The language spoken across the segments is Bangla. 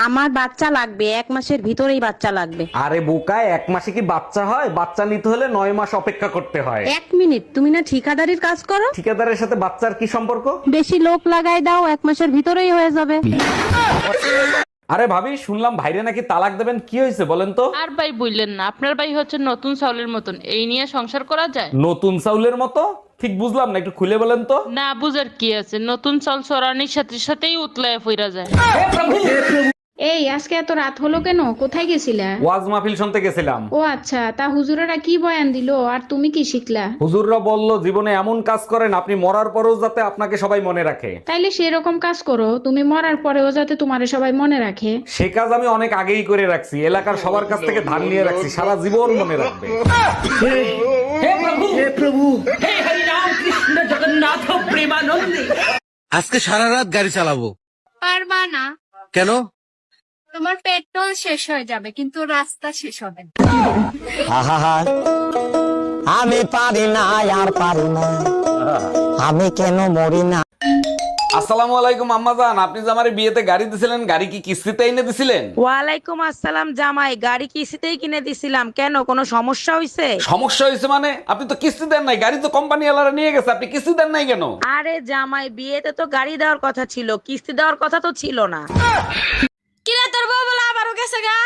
আমার বাচ্চা লাগবে, 1 মাসের ভিতরেই বাচ্চা লাগবে। আরে বোকায়, 1 মাসে কি বাচ্চা হয়? বাচ্চা নিতে হলে 9 মাস অপেক্ষা করতে হয়। 1 মিনিট, তুমি না ঠিকাদারির কাজ করো? ঠিকাদারের সাথে বাচ্চার কি সম্পর্ক? বেশি লোক লাগাই দাও, 1 মাসের ভিতরেই হয়ে যাবে। আরে ভাবি, শুনলাম ভাইরে নাকি তালাক দেবেন, কি হয়েছে বলেন তো? আর ভাই বললেন না, আপনার ভাই হচ্ছে নতুন চাউলের মতন, এই নিয়ে সংসার করা যায়? নতুন চাউলের মতো? ঠিক বুঝলাম না, একটু খুলে বলেন তো। না বুঝার কি আছে, নতুন চাল চড়ানির সাথে সাথেই উতলায় ফিরা যায়। এই আজকে এত রাত হলো কেন? কোথায় গেছিলা? ওয়াজ মাহফিল শুনতে গেছিলাম। ও আচ্ছা, তা হুজুরেরা কি বয়ান দিলো আর তুমি কি শিখলা? হুজুররা বলল জীবনে এমন কাজ করেন আপনি মরার পরেও যাতে আপনাকে সবাই মনে রাখে। তাইলে সেরকম কাজ করো, তুমি মরার পরেও যাতে তোমারে সবাই মনে রাখে। সে কাজ আমি অনেক আগেই করে রাখছি, এলাকার সবার কাছ থেকে ধার নিয়ে রাখছি, সারা জীবন মনে রাখবে। আজকে সারা রাত গাড়ি চালাবো। পারবা না, কেন? তোমার পেট্রোল শেষ হয়ে যাবে কিন্তু রাস্তা শেষ হবে না। আমি পারি না, আর পারি না, আমি কেন মরি না। আসসালামু আলাইকুম আম্মাজান, আপনি যে আমারে বিয়েতে গাড়ি দিছিলেন, গাড়ি কি কিস্তিতে এনে দিছিলেন? ওয়ালাইকুম আসসালাম জামাই, গাড়ি কিস্তিতেই কিনে দিছিলাম। কেন, কোনো সমস্যা হয়েছে? সমস্যা হয়েছে মানে? আপনি তো কিস্তি দেন নাই, গাড়ি তো কোম্পানি ওয়ালারা নিয়ে গেছে, আপনি কিস্তি দেন নাই কেন? আরে জামাই, বিয়েতে তো গাড়ি দেওয়ার কথা ছিল, কিস্তি দেওয়ার কথা তো ছিল না। কিরে তোর বউ বলে আবারও গেছে গা?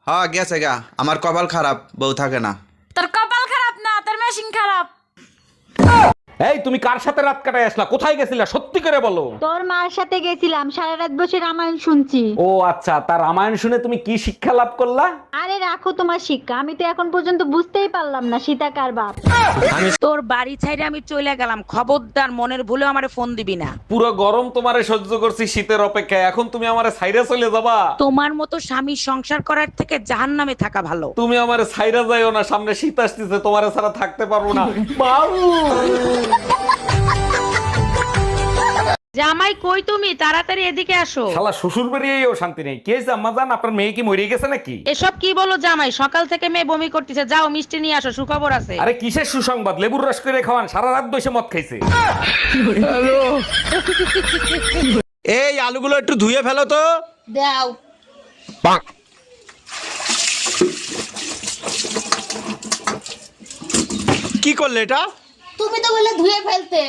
হ্যাঁ গেছে গা, আমার কপাল খারাপ, বউ থাকে না। তোর কপাল খারাপ না, তোর মেশিন খারাপ। এই তুমি কার সাথে রাত কাটায় আসলা? কোথায় গেছিলা সত্যি করে বলো। তোর মার সাথে গেছিলাম, সারা রাত বসে রামায়ণ শুনছি। ও আচ্ছা, তার রামায়ণ শুনে তুমি কি শিক্ষা লাভ করলা? আরে রাখো তোমার শিক্ষা, আমি তো এখন পর্যন্ত বুঝতেই পারলাম না সীতা কার বাপ। তোর বাড়ি ছাইরে আমি চলে গেলাম, খবরদার মনের ভুলে আমারে ফোন দিবি না। পুরো গরম তোমারে সহ্য করছি শীতের অপেক্ষায়, এখন তুমি আমারে ছাইরা চলে যাবা? তোমার মতো স্বামী সংসার করার থেকে জাহান্নামে থাকা ভালো। তুমি আমারে ছাইরা যাইও না, সামনে শীত আসতেছে, তোমারে ছাড়া থাকতে পারবো না। বাবু জামাই কই তুমি? তাড়াতাড়ি এদিকে আসো। শালা শ্বশুর বেরিয়েও শান্তি নেই। কি হয়েছে আম্মাজান, আপনার মেয়ে কি মরে গেছে নাকি? এসব কি বলো জামাই, সকাল থেকে মেয়ে বমি করতেছে। যাও মিষ্টি নিয়ে আসো, সুখবর আছে। আরে কিসের সুসংবাদ? লেবুর রস করে খাওয়ান, সারা রাত বসে মদ খাইছে। এই আলুগুলো একটু ধুয়ে ফেলো তো। দাও। কি করলে এটা? তুমি তো বলে ধুয়ে ফেলতে।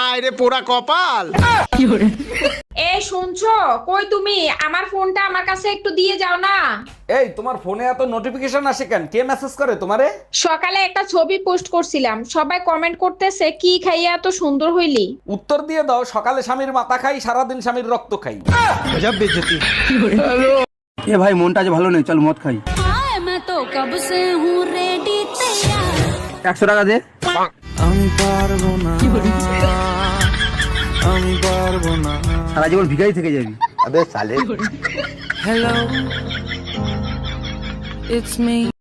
আয় রে পোড়া কপাল। এই শুনছো? কই তুমি? আমার ফোনটা আমার কাছে একটু দিয়ে যাও না। এই তোমার ফোনে এত নোটিফিকেশন আসে কেন? কে মেসেজ করে তোমারে? সকালে একটা ছবি পোস্ট করছিলাম, সবাই কমেন্ট করতেছে কি খাইয়া এত সুন্দর হইলি। উত্তর দিয়ে দাও, সকালে স্বামীর মাথা খাই, সারাদিন স্বামীর রক্ত খাই। এ ভাই, মনটা আজ ভালো নেই, চল মদ খাই। হায় मैं तो कब से हूँ रेडी तैयार। 100 টাকা দে। সারা জীবন ভিখারি থেকে যাবি। আবে সালে